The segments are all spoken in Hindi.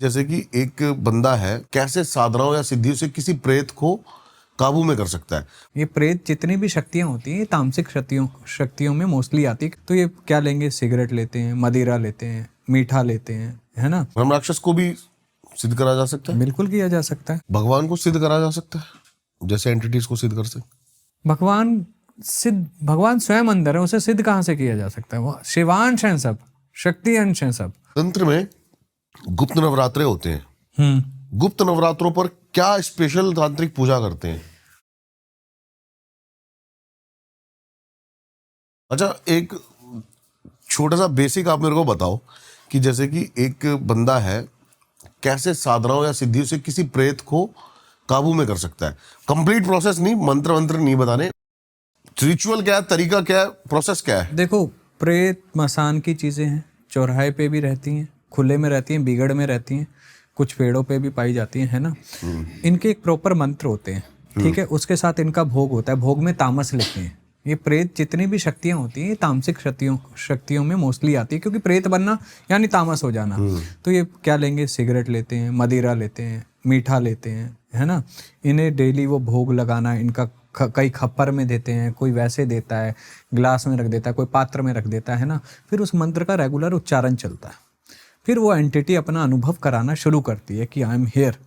जैसे कि एक बंदा है, कैसे साधनाओं या सिद्धियों से किसी प्रेत को काबू में कर सकता है। ये प्रेत जितनी भी शक्तियां होती हैं ये तामसिक शक्तियों में मोस्टली आती है। तो ये क्या लेंगे, सिगरेट लेते हैं, मदिरा लेते हैं, मीठा लेते हैं, है ना। ब्रह्म राक्षस को भी सिद्ध करा जा सकता है, बिल्कुल किया जा सकता है। भगवान को सिद्ध करा जा सकता है, जैसे एंटिटीज को सिद्ध कर सकते। भगवान स्वयं अंदर है, उसे सिद्ध कहाँ से किया जा सकता है। वो शिवांश हैं सब, शक्ति अंश हैं सब। तंत्र में गुप्त नवरात्रे होते हैं। गुप्त नवरात्रों पर क्या स्पेशल तांत्रिक पूजा करते हैं? अच्छा, एक छोटा सा बेसिक आप मेरे को बताओ कि जैसे कि एक बंदा है, कैसे साधनाओं या सिद्धियों से किसी प्रेत को काबू में कर सकता है। कंप्लीट प्रोसेस नहीं, मंत्र वंत्र नहीं बताने, रिचुअल क्या है, तरीका क्या है, प्रोसेस क्या है। देखो, प्रेत मसान की चीजें हैं, चौराहे पे भी रहती हैं, खुले में रहती हैं, बिगड़ में रहती हैं, कुछ पेड़ों पे भी पाई जाती हैं, है ना। इनके एक प्रॉपर मंत्र होते हैं, ठीक है। उसके साथ इनका भोग होता है, भोग में तामस लेते हैं। ये प्रेत जितनी भी शक्तियां होती हैं ये तामसिक शक्तियों में मोस्टली आती है, क्योंकि प्रेत बनना यानी तामस हो जाना। तो ये क्या लेंगे, सिगरेट लेते हैं, मदिरा लेते हैं, मीठा लेते हैं, है ना। इन्हें डेली वो भोग लगाना, इनका कई खप्पर में देते हैं, कोई वैसे देता है, ग्लास में रख देता है, कोई पात्र में रख देता है ना। फिर उस मंत्र का रेगुलर उच्चारण चलता है। फिर वो एंटिटी अपना अनुभव कराना शुरू करती है कि आई एम हियर।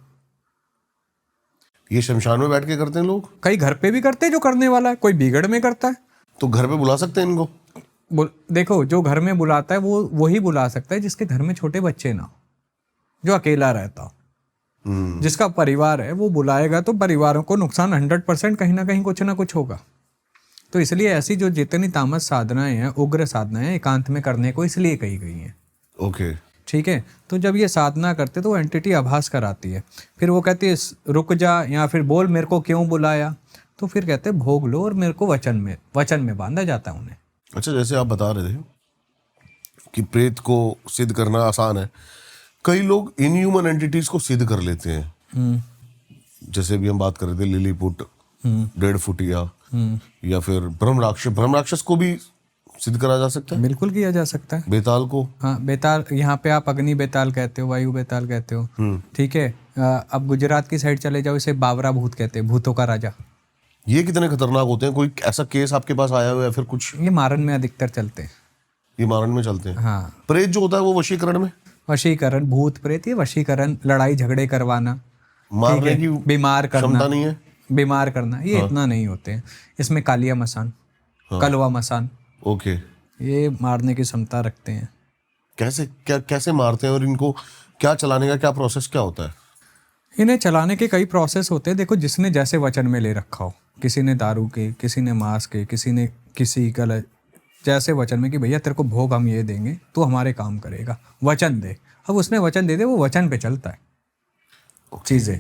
ये शमशान में बैठ के करते हैं लोग, कई घर पे भी करते हैं जो करने वाला है, कोई बिगड़ में करता है। तो घर पे बुला सकते हैं इनको। देखो, जो घर में बुलाता है वो वही बुला सकता है जिसके घर में छोटे बच्चे ना हो, जो अकेला रहता हो। जिसका परिवार है वो बुलाएगा तो परिवारों को नुकसान 100% कहीं ना कहीं कुछ ना कुछ होगा। तो इसलिए ऐसी जो जितनी तामस साधनाएं हैं, उग्र साधनाएं एकांत में करने को इसलिए कही गई हैं। ओके, ठीक है। तो जब ये साधना करते तो वो एंटिटी आभास कराती है। फिर वो कहती है रुक जा, या फिर बोल मेरे को क्यों बुलाया। तो फिर कहते हैं भोग लो, और मेरे को वचन में बांधा जाता है उन्हें। अच्छा, जैसे आप बता रहे थे कि प्रेत को सिद्ध करना आसान है, कई लोग इनह्यूमन एंटिटीज को सिद्ध कर लेते हैं। जैसे भी हम बात कर रहे थे, लिलीपुट, 1.5 फुटिया, या फिर ब्रह्म राक्षस को भी सिद्ध करा जा सकता है। बिल्कुल किया जा सकता है। बेताल को, हाँ, बेताल यहाँ पे आप अग्नि बेताल कहते हो, वायु बेताल कहते हो, ठीक है। अब गुजरात की साइड चले जाओ, इसे बावरा भूत कहते हैं, भूतों का राजा। ये कितने खतरनाक होते हैं? कोई ऐसा केस आपके पास आया हुआ है फिर कुछ? ये मारन में अधिकतर चलते हैं। ये मारन में चलते हैं। हाँ, प्रेत जो होता है वो वशीकरण में, वशीकरण, भूत प्रेत, ये वशीकरण, लड़ाई झगड़े करवाना, मारने की बीमार करना, क्षमता नहीं है। बीमार करना, ये इतना नहीं होते हैं। इसमें कालिया मसान, कलवा मसान, ओके, ये मारने की क्षमता रखते हैं। कैसे मारते हैं, और इनको क्या चलाने का क्या प्रोसेस क्या होता है? इन्हें चलाने के कई प्रोसेस होते हैं। देखो, जिसने जैसे वचन में ले रखा हो, किसी ने दारू के, किसी ने मांस के, किसी ने किसी गलत, जैसे वचन में कि भैया तेरे को भोग हम ये देंगे, तू हमारे काम करेगा, वचन दे। अब उसने वचन दे दे, वो वचन पे चलता है चीज़ें,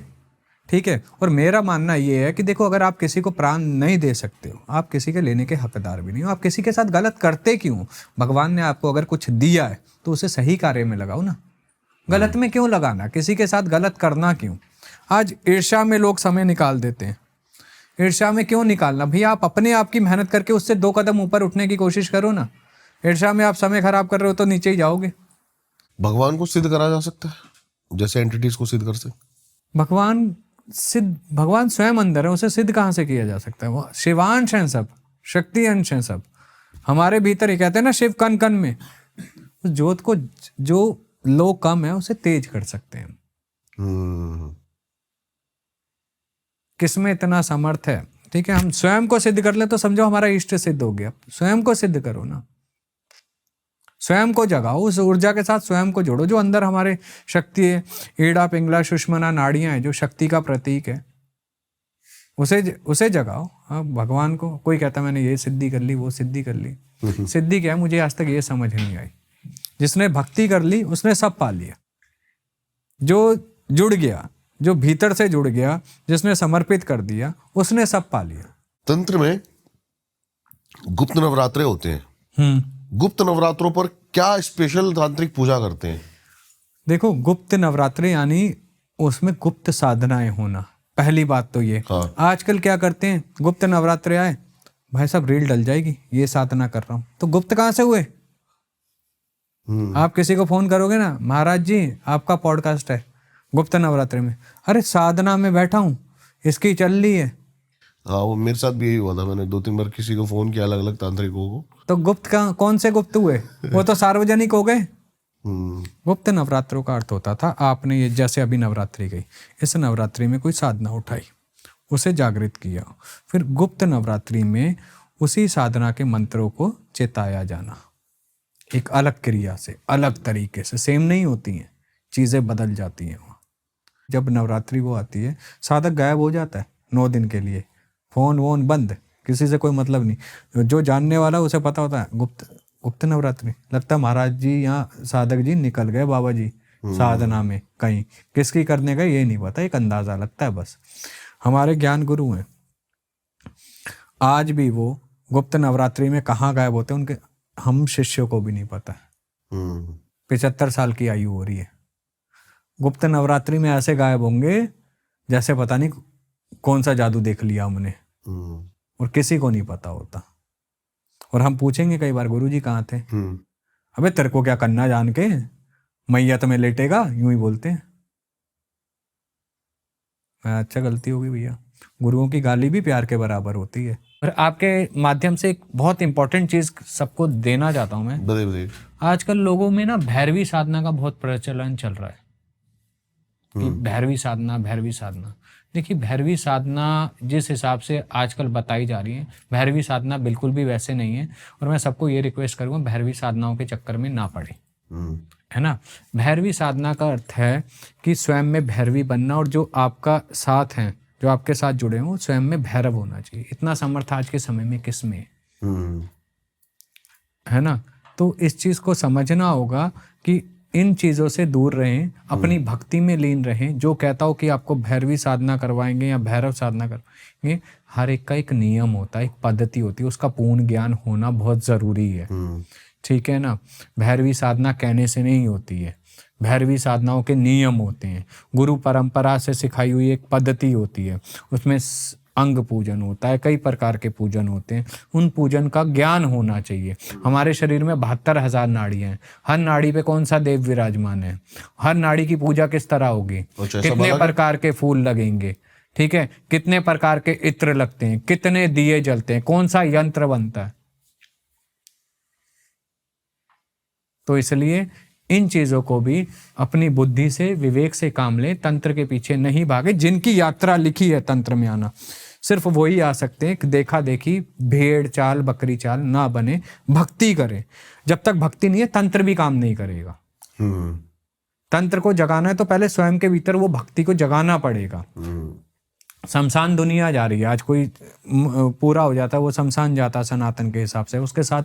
ठीक है। और मेरा मानना ये है कि देखो, अगर आप किसी को प्राण नहीं दे सकते हो, आप किसी के लेने के हकदार भी नहीं हो, आप किसी के साथ गलत करते क्यों? भगवान ने आपको अगर कुछ दिया है तो उसे सही कार्य में लगाओ ना, गलत में क्यों लगाना? किसी के साथ गलत करना क्यों? आज ईर्ष्या में लोग समय निकाल देते हैं। ईर्ष्या में क्यों निकालना भैया? आप अपने आप की मेहनत करके उससे 2 कदम ऊपर उठने की कोशिश करो ना। ईर्ष्या में आप समय खराब कर रहे हो तो नीचे ही जाओगे। भगवान को सिद्ध करा जा सकता है, जैसे एंटिटीज को सिद्ध कर सकते। भगवान स्वयं अंदर है, उसे सिद्ध कहाँ से किया जा सकता है। वो शिवांश हैं सब, शक्ति अंश हैं सब। हमारे भीतर ही कहते हैं ना, शिव कण कण में। उस ज्योत को जो लो कम है उसे तेज कर सकते हैं। किसमें इतना समर्थ है, ठीक है। हम स्वयं को सिद्ध कर ले तो समझो हमारा इष्ट सिद्ध हो गया। स्वयं को सिद्ध करो ना, स्वयं को जगाओ, उस ऊर्जा के साथ स्वयं को जोड़ो जो अंदर हमारे शक्ति है। ईड़ा, पिंगला, सुषमना नाड़ियां है जो शक्ति का प्रतीक है, उसे जगाओ। हाँ, भगवान को कोई कहता मैंने ये सिद्धि कर ली, वो सिद्धि कर ली। सिद्धि क्या है, मुझे आज तक ये समझ नहीं आई। जिसने भक्ति कर ली उसने सब पा लिया। जो जुड़ गया, जो भीतर से जुड़ गया, जिसने समर्पित कर दिया, उसने सब पा लिया। तंत्र में गुप्त नवरात्रे होते हैं। गुप्त नवरात्रों पर क्या स्पेशल तांत्रिक पूजा करते हैं? देखो, गुप्त नवरात्रे यानी उसमें गुप्त साधनाएं होना, पहली बात तो ये। हाँ। आजकल क्या करते हैं, गुप्त नवरात्रे आए, भाई साहब रील डल जाएगी, ये साधना कर रहा हूं, तो गुप्त कहां से हुए? आप किसी को फोन करोगे ना, महाराज जी आपका पॉडकास्ट है गुप्त नवरात्रि में, अरे साधना में बैठा हूँ, इसकी चल रही है। हाँ, वो मेरे साथ भी यही हुआ था। मैंने 2-3 बार किसी को फोन किया, अलग अलग तांत्रिकों को। तो गुप्त का कौन से गुप्त हुए, वो तो सार्वजनिक हो गए। हम्म। गुप्त नवरात्रों का अर्थ होता था, आपने ये जैसे अभी नवरात्रि गई, इस नवरात्रि में कोई साधना उठाई, उसे जागृत किया, फिर गुप्त नवरात्रि में उसी साधना के मंत्रों को चेताया जाना, एक अलग क्रिया से, अलग तरीके से। सेम नहीं होती हैं, चीज़ें बदल जाती हैं वहाँ। जब नवरात्रि वो आती है, साधक गायब हो जाता है 9 दिन के लिए, फोन वोन बंद, किसी से कोई मतलब नहीं। जो जानने वाला उसे पता होता है गुप्त नवरात्रि, लगता है महाराज जी यहाँ साधक जी निकल गए, बाबा जी साधना में कहीं, किसकी करने गए ये नहीं पता, एक अंदाजा लगता है बस। हमारे ज्ञान गुरु हैं, आज भी वो गुप्त नवरात्रि में कहाँ गायब होते हैं उनके, हम शिष्यों को भी नहीं पता। 75 साल की आयु हो रही है, गुप्त नवरात्रि में ऐसे गायब होंगे जैसे पता नहीं कौन सा जादू देख लिया हमने, और किसी को नहीं पता होता। और हम पूछेंगे कई बार, गुरु जी कहाँ थे? अबे तेरे को क्या करना जान के, मैयत में लेटेगा, यूं ही बोलते हैं। अच्छा, गलती होगी भैया, गुरुओं की गाली भी प्यार के बराबर होती है। और आपके माध्यम से एक बहुत इंपॉर्टेंट चीज सबको देना चाहता हूं मैं। बताइए। आजकल लोगों में ना भैरवी साधना का बहुत प्रचलन चल रहा है कि भैरवी साधना। देखिए, भैरवी साधना जिस हिसाब से आजकल बताई जा रही है, भैरवी साधना बिल्कुल भी वैसे नहीं है। और मैं सबको ये रिक्वेस्ट करूँगा, भैरवी साधनाओं के चक्कर में ना पड़े, है ना। भैरवी साधना का अर्थ है कि स्वयं में भैरवी बनना, और जो आपका साथ हैं, जो आपके साथ जुड़े हों, स्वयं में भैरव होना चाहिए। इतना समर्थ आज के समय में किस में है ना। तो इस चीज़ को समझना होगा कि इन चीज़ों से दूर रहें, अपनी भक्ति में लीन रहें। जो कहता हो कि आपको भैरवी साधना करवाएंगे या भैरव साधना करवाएंगे, हर एक का एक नियम होता है, एक पद्धति होती है, उसका पूर्ण ज्ञान होना बहुत ज़रूरी है, ठीक है ना। भैरवी साधना कहने से नहीं होती है, भैरवी साधनाओं के नियम होते हैं, गुरु परंपरा से सिखाई हुई एक पद्धति होती है, उसमें अंग पूजन होता है, कई प्रकार के पूजन होते हैं, उन पूजन का ज्ञान होना चाहिए। हमारे शरीर में 72,000 नाड़ियाँ हैं, हर नाड़ी पे कौन सा देव विराजमान है, हर नाड़ी की पूजा किस तरह होगी, कितने प्रकार के फूल लगेंगे, ठीक है, कितने प्रकार के इत्र लगते हैं, कितने दिए जलते हैं, कौन सा यंत्र बनता है। तो इसलिए इन चीजों को भी अपनी बुद्धि से, विवेक से काम ले, तंत्र के पीछे नहीं भागे। जिनकी यात्रा लिखी है तंत्र में आना, सिर्फ वही आ सकते हैं। देखा देखी, भेड़ चाल बकरी चाल ना बने, भक्ति करें। जब तक भक्ति नहीं है, तंत्र भी काम नहीं करेगा। तंत्र को जगाना है तो पहले स्वयं के भीतर वो भक्ति को जगाना पड़ेगा। शमशान दुनिया जा रही है, आज कोई पूरा हो जाता है वो शमशान जाता है सनातन के हिसाब से, उसके साथ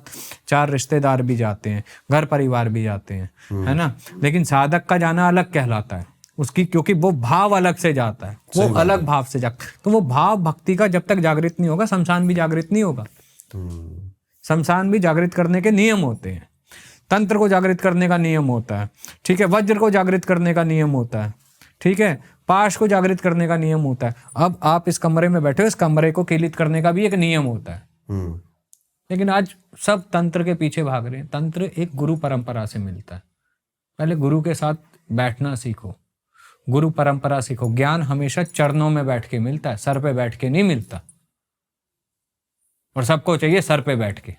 4 रिश्तेदार भी जाते हैं, घर परिवार भी जाते हैं, है ना। लेकिन साधक का जाना अलग कहलाता है उसकी, क्योंकि वो भाव अलग से जाता है, वो अलग भाव से जाता है। तो वो भाव भक्ति का जब तक जागृत नहीं होगा, शमशान भी जागृत नहीं होगा। शमशान भी जागृत करने के नियम होते हैं, तंत्र को जागृत करने का नियम होता है, ठीक है, वज्र को जागृत करने का नियम होता है, ठीक है, पाश को जागृत करने का नियम होता है। अब आप इस कमरे में बैठे हो, इस कमरे को कीलित करने का भी एक नियम होता है। लेकिन आज सब तंत्र के पीछे भाग रहे हैं। तंत्र एक गुरु परंपरा से मिलता है। पहले गुरु के साथ बैठना सीखो, गुरु परंपरा सीखो। ज्ञान हमेशा चरणों में बैठ के मिलता है, सर पे बैठ के नहीं मिलता, और सबको चाहिए सर पे बैठ के।